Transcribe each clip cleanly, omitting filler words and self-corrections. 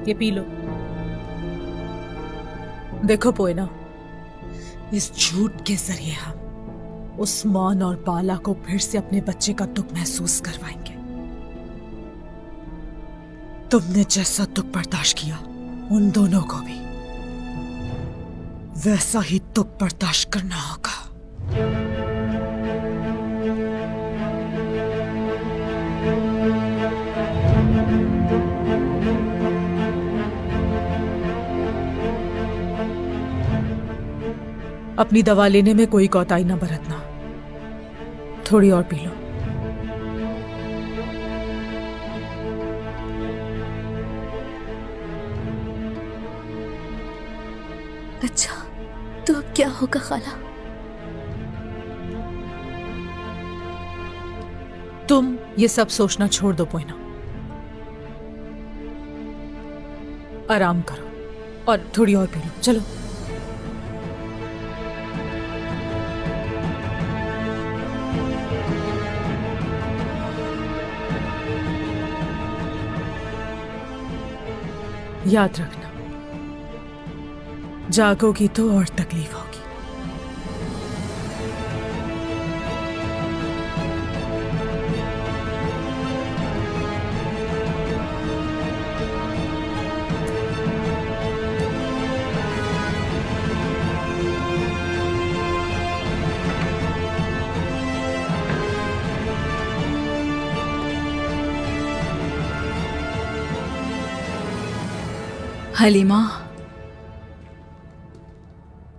ये P low. देखो पोएना, इस झूठ के जरिए हम उस्मान और बाला को फिर से अपने बच्चे का दुख महसूस करवाएंगे। तुमने जैसा दुख बर्दाश्त किया उन दोनों को भी वैसा ही दुख बर्दाश्त करना होगा। अपनी दवा लेने में कोई कोताही न बरतना। थोड़ी और पी लो। अच्छा, तो अब क्या होगा खाला? तुम ये सब सोचना छोड़ दो पोइना, आराम करो और थोड़ी और पी लो। चलो। याद रखना, जागोगी तो और तकलीफ होगी। हलीमा,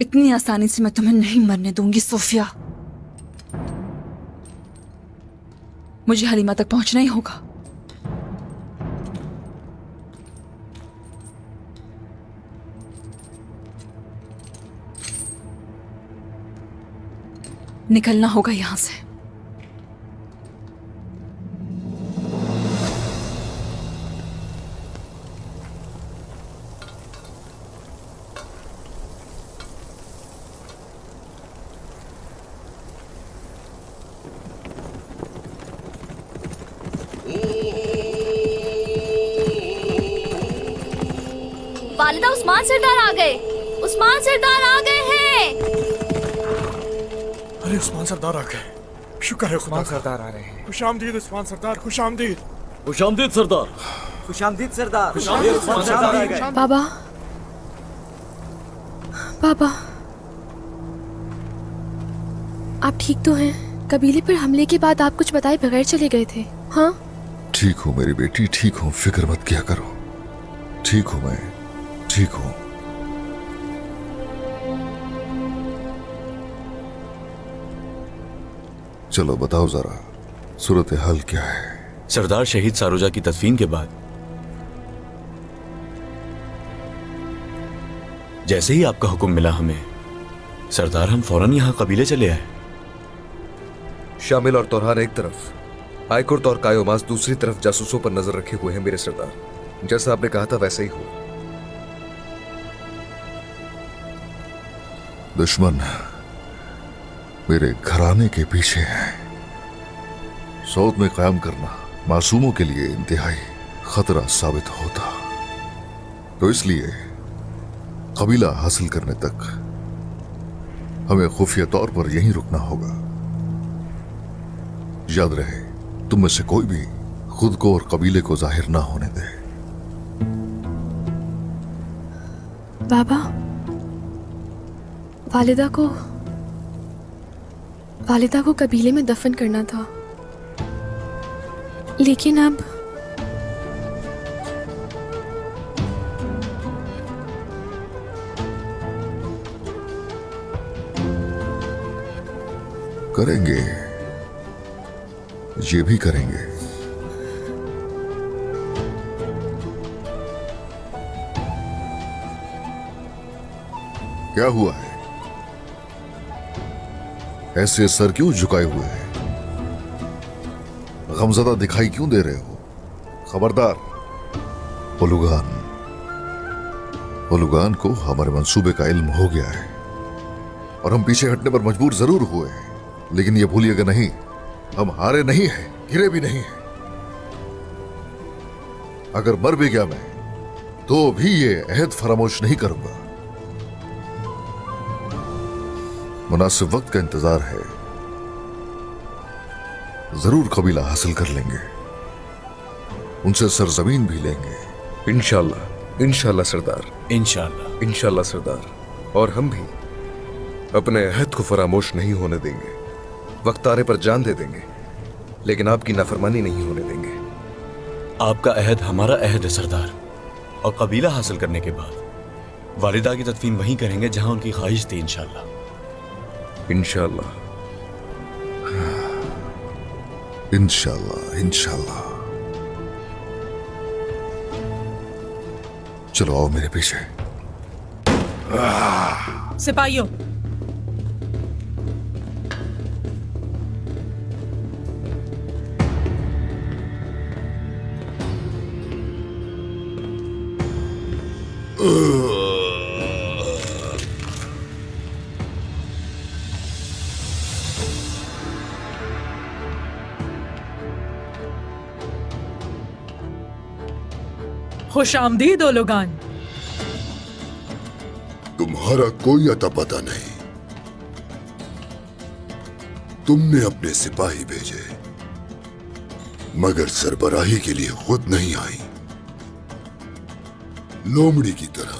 इतनी आसानी से मैं तुम्हें नहीं मरने दूंगी सोफिया। मुझे हलीमा तक पहुंचना ही होगा। निकलना होगा यहां से। वालिदा, उस्मान सरदार आ गए। उस्मान सरदार आ गए हैं। अरे उस्मान सरदार आ गए। शुक्र है खुदा का। सरदार आ रहे हैं। खुशामदीद उस्मान सरदार, खुशामदीद। खुशामदीद सरदार। खुशामदीद सरदार। खुशामदीद उस्मान सरदार आ गए। बाबा, बाबा, आप ठीक तो हैं? कबीले पर हमले के बाद आप कुछ बताए बगैर चले गए थे। हाँ, ठीक हूँ मेरी बेटी, ठीक हूँ, फिक्र मत किया करो। ठीक हूँ मैं, ठीक हूँ। चलो बताओ जरा, सूरत हाल क्या है? सरदार, शहीद सारोजा की तदफीन के बाद जैसे ही आपका हुक्म मिला हमें, सरदार, हम फौरन यहाँ कबीले चले आए। शामिल और तोरहान एक तरफ, आयकुर्त और कायोमास दूसरी तरफ जासूसों पर नजर रखे हुए हैं मेरे सरदार। जैसा आपने कहा था वैसे ही हो। दुश्मन मेरे घराने के पीछे है। सौद में कायम करना मासूमों के लिए इंतहाई खतरा साबित होता, तो इसलिए कबीला हासिल करने तक हमें खुफिया तौर पर यहीं रुकना होगा। याद रहे, तुम में से कोई भी खुद को और कबीले को जाहिर ना होने दे। बाबा, वालिदा को कबीले में दफन करना था, लेकिन अब करेंगे, ये भी करेंगे। क्या हुआ है? ऐसे सर क्यों झुकाए हुए हैं? गमज़दा दिखाई क्यों दे रहे हो? खबरदार, ओलुगान को हमारे मंसूबे का इल्म हो गया है और हम पीछे हटने पर मजबूर जरूर हुए हैं, लेकिन ये भूलिएगा नहीं, हम हारे नहीं हैं, गिरे भी नहीं हैं। अगर मर भी गया मैं, तो भी ये अहद फरामोश नहीं करूंगा। मुनासिब वक्त का इंतजार है, जरूर कबीला हासिल कर लेंगे, उनसे सरजमीन भी लेंगे। इंशाल्लाह, इंशाल्लाह सरदार, इंशाल्लाह। इंशाल्लाह सरदार। और हम भी अपने अहद को फरामोश नहीं होने देंगे। वक्त आने पर जान दे देंगे, लेकिन आपकी नाफरमानी नहीं होने देंगे। आपका अहद हमारा अहद है सरदार, और कबीला हासिल करने के बाद वालिदा की तदफीन वहीं करेंगे जहां उनकी ख्वाहिश थी। इंशाल्लाह, इंशाल्लाह, इंशाल्लाह, इंशाल्लाह। चलो आओ मेरे पीछे। सिपाहियों, खुश आमदीद ओलोगान। तुम्हारा कोई अता पता नहीं। तुमने अपने सिपाही भेजे, मगर सरबराही के लिए खुद नहीं आई। लोमड़ी की तरह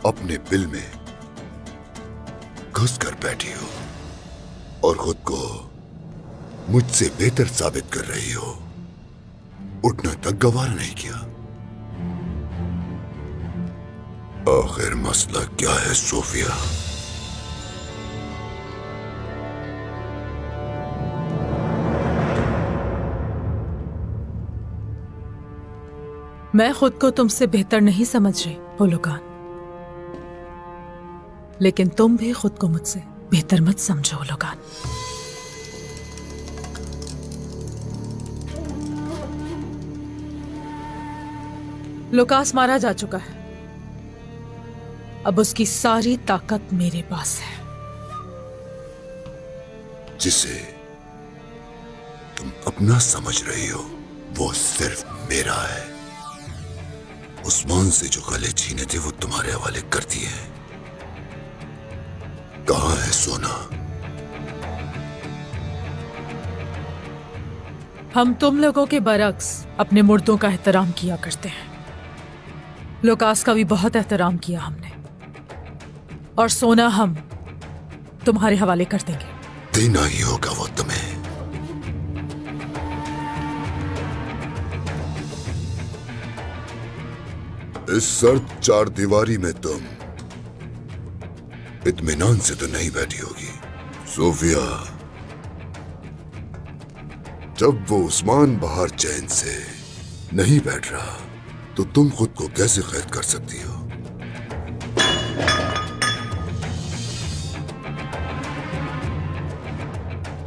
अपने बिल में घुस कर बैठी हो और खुद को मुझसे बेहतर साबित कर रही हो। उठना तक गवारा नहीं किया। आखिर मसला क्या है सोफिया? मैं खुद को तुमसे बेहतर नहीं समझ रही ओलोगान, लेकिन तुम भी खुद को मुझसे बेहतर मत समझो ओलोगान। लुकास मारा जा चुका है, अब उसकी सारी ताकत मेरे पास है। जिसे तुम अपना समझ रही हो वो सिर्फ मेरा है। उस्मान से जो गले छीने थे वो तुम्हारे हवाले कर दिए। कहां है सोना? हम तुम लोगों के बरक्स अपने मुर्दों का एहतराम किया करते हैं। लुकास का भी बहुत एहतराम किया हमने, और सोना हम तुम्हारे हवाले कर देंगे। देना ही होगा वो तुम्हें। इस सर्द चार दीवारी में तुम इत्मीनान से तो नहीं बैठी होगी सोफिया। जब वो उस्मान बाहर चैन से नहीं बैठ रहा तो तुम खुद को कैसे कैद कर सकती हो?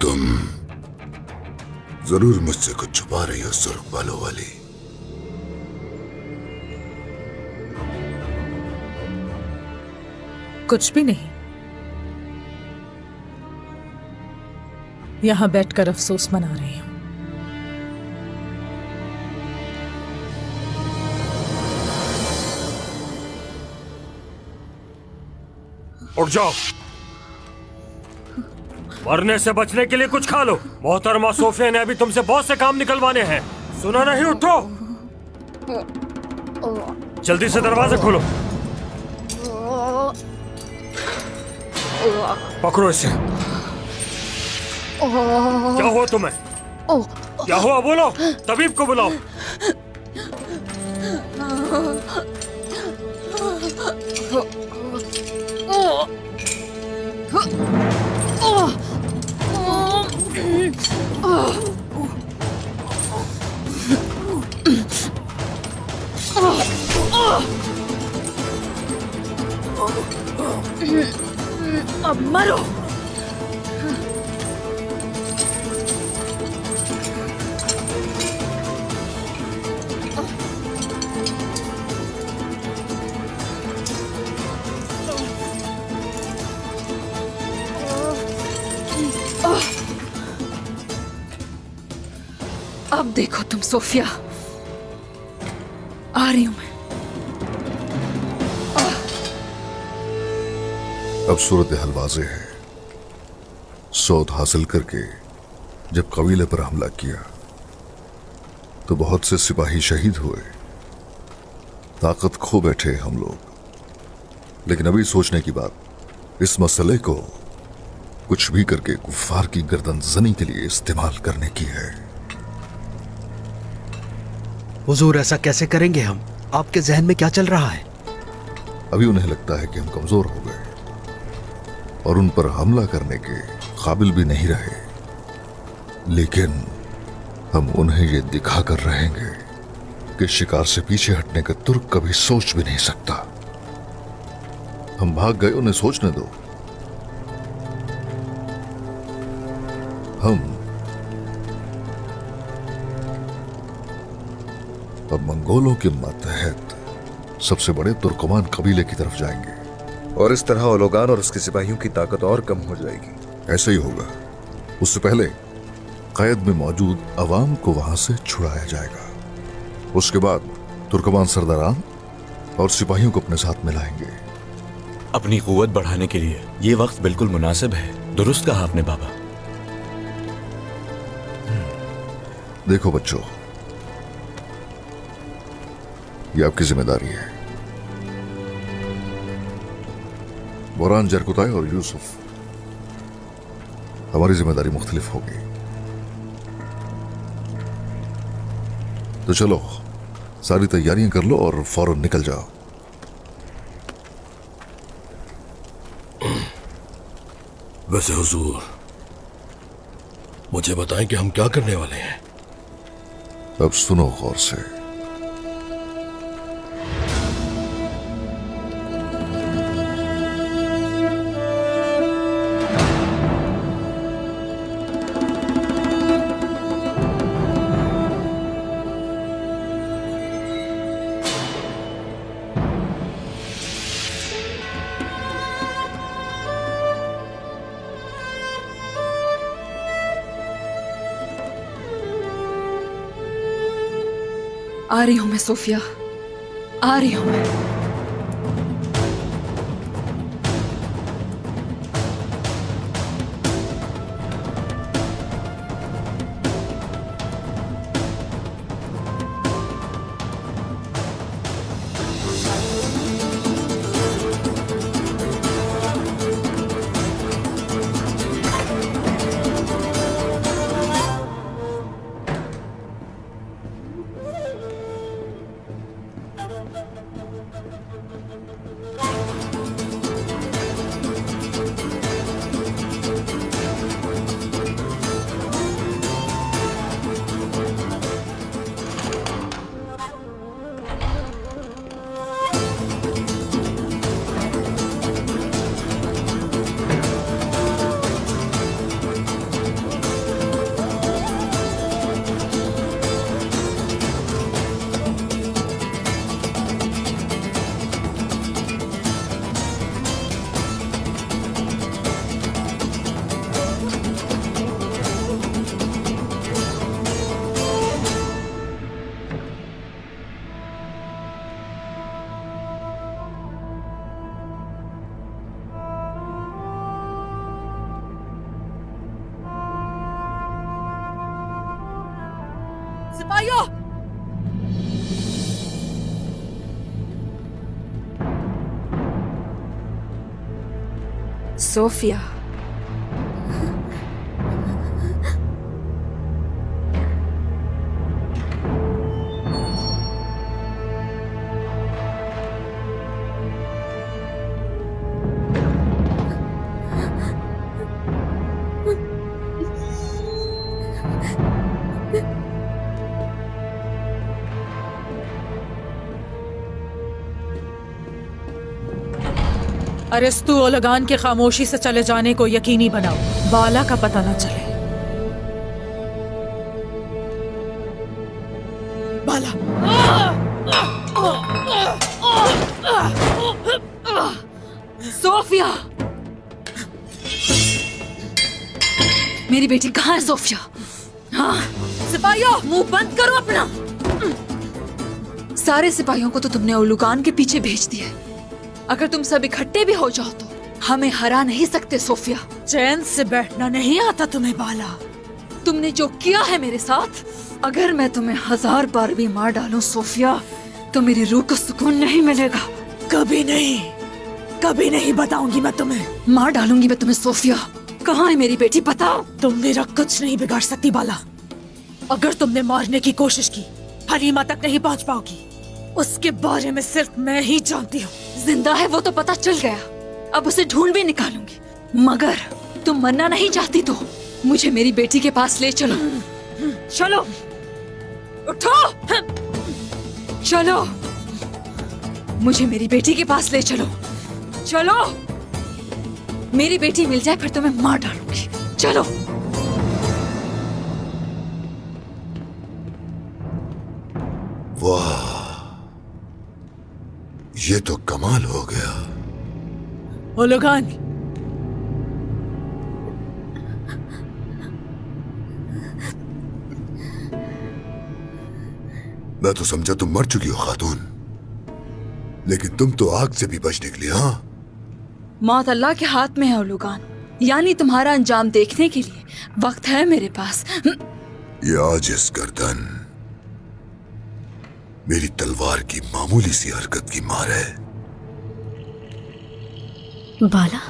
तुम जरूर मुझसे कुछ छुपा रही हो सुर्ख बालों वाली। कुछ भी नहीं, यहां बैठकर अफसोस मना रही हूं। उठ जाओ, मरने से बचने के लिए कुछ खा लो। मोहतरमा सोफिया ने अभी तुमसे बहुत से काम निकलवाने हैं, सुना नहीं? उठो, जल्दी से दरवाजा खोलो। पकड़ो इसे। क्या हुआ तुम्हें? क्या हुआ बोलो, तबीब को बुलाओ। अब मरो। अब देखो तुम सोफिया, आ रही हूं मैं। अब सूरत हाल वाज़ेह है। सौद हासिल करके जब कबीले पर हमला किया तो बहुत से सिपाही शहीद हुए, ताकत खो बैठे हम लोग। लेकिन अभी सोचने की बात इस मसले को कुछ भी करके कुफ्फार की गर्दन जनी के लिए इस्तेमाल करने की है। हुजूर ऐसा कैसे करेंगे हम? आपके जहन में क्या चल रहा है? अभी उन्हें लगता है कि हम कमजोर हो गए और उन पर हमला करने के काबिल भी नहीं रहे, लेकिन हम उन्हें ये दिखाकर रहेंगे कि शिकार से पीछे हटने का तुर्क कभी सोच भी नहीं सकता। हम भाग गए, उन्हें सोचने दो। हम अब मंगोलों के मातहत सबसे बड़े तुर्कमान कबीले की तरफ जाएंगे और इस तरह ओलोगान और उसके सिपाहियों की ताकत और कम हो जाएगी। ऐसा ही होगा। उससे पहले कैद में मौजूद अवाम को वहां से छुड़ाया जाएगा। उसके बाद तुर्कमान सरदारान और सिपाहियों को अपने साथ मिलाएंगे। अपनी कुव्वत बढ़ाने के लिए ये वक्त बिल्कुल मुनासिब है। दुरुस्त कहा आपने बाबा। देखो बच्चों, ये आपकी जिम्मेदारी है। बोरान, जरकुताई और यूसुफ, हमारी जिम्मेदारी मुख्तलिफ होगी। तो चलो, सारी तैयारियां कर लो और फौरन निकल जाओ। वैसे हुजूर, मुझे बताएं कि हम क्या करने वाले हैं। अब सुनो गौर से। आ रही हूं मैं सोफिया, आ रही हूं मैं। सिपाहियों, सोफिया, अरिस्तु ओलगान के खामोशी से चले जाने को यकीनी बनाओ, बाला का पता न चले। बाला, सोफिया, मेरी बेटी कहाँ है सोफिया? हाँ, सिपाहियों, मुंह बंद करो अपना। सारे सिपाहियों को तो तुमने ओलुगान के पीछे भेज दिया। अगर तुम सब इकट्ठे भी हो जाओ हमें हरा नहीं सकते सोफिया। चैन से बैठना नहीं आता तुम्हें बाला। तुमने जो किया है मेरे साथ, अगर मैं तुम्हें 1000 बार भी मार डालूं सोफिया, तो मेरी रूह को सुकून नहीं मिलेगा। कभी नहीं, कभी नहीं बताऊंगी मैं तुम्हें। मार डालूंगी मैं तुम्हें सोफिया। कहाँ है मेरी बेटी, बताओ। तुम मेरा कुछ नहीं बिगाड़ सकती बाला। अगर तुमने मारने की कोशिश की, हलीमा तक नहीं पहुंच पाओगी। उसके बारे में सिर्फ मैं ही जानती हूँ। जिंदा है वो तो पता चल गया, अब उसे ढूंढ भी निकालूंगी। मगर तुम मरना नहीं चाहती तो मुझे मेरी बेटी के पास ले चलो। चलो, उठो, चलो, मुझे मेरी बेटी के पास ले चलो। चलो, मेरी बेटी मिल जाए फिर तुम्हें मार डालूंगी। चलो। वाह, ये तो कमाल हो गया। ओलोगान, मैं तो समझा तुम मर चुकी हो खातून, लेकिन तुम तो आग से भी बच निकली। हाँ, मौत अल्लाह के हाथ में है ओलुगान, यानी तुम्हारा अंजाम देखने के लिए वक्त है मेरे पास। ये आजिज़ गर्दन मेरी तलवार की मामूली सी हरकत की मार है। बाला,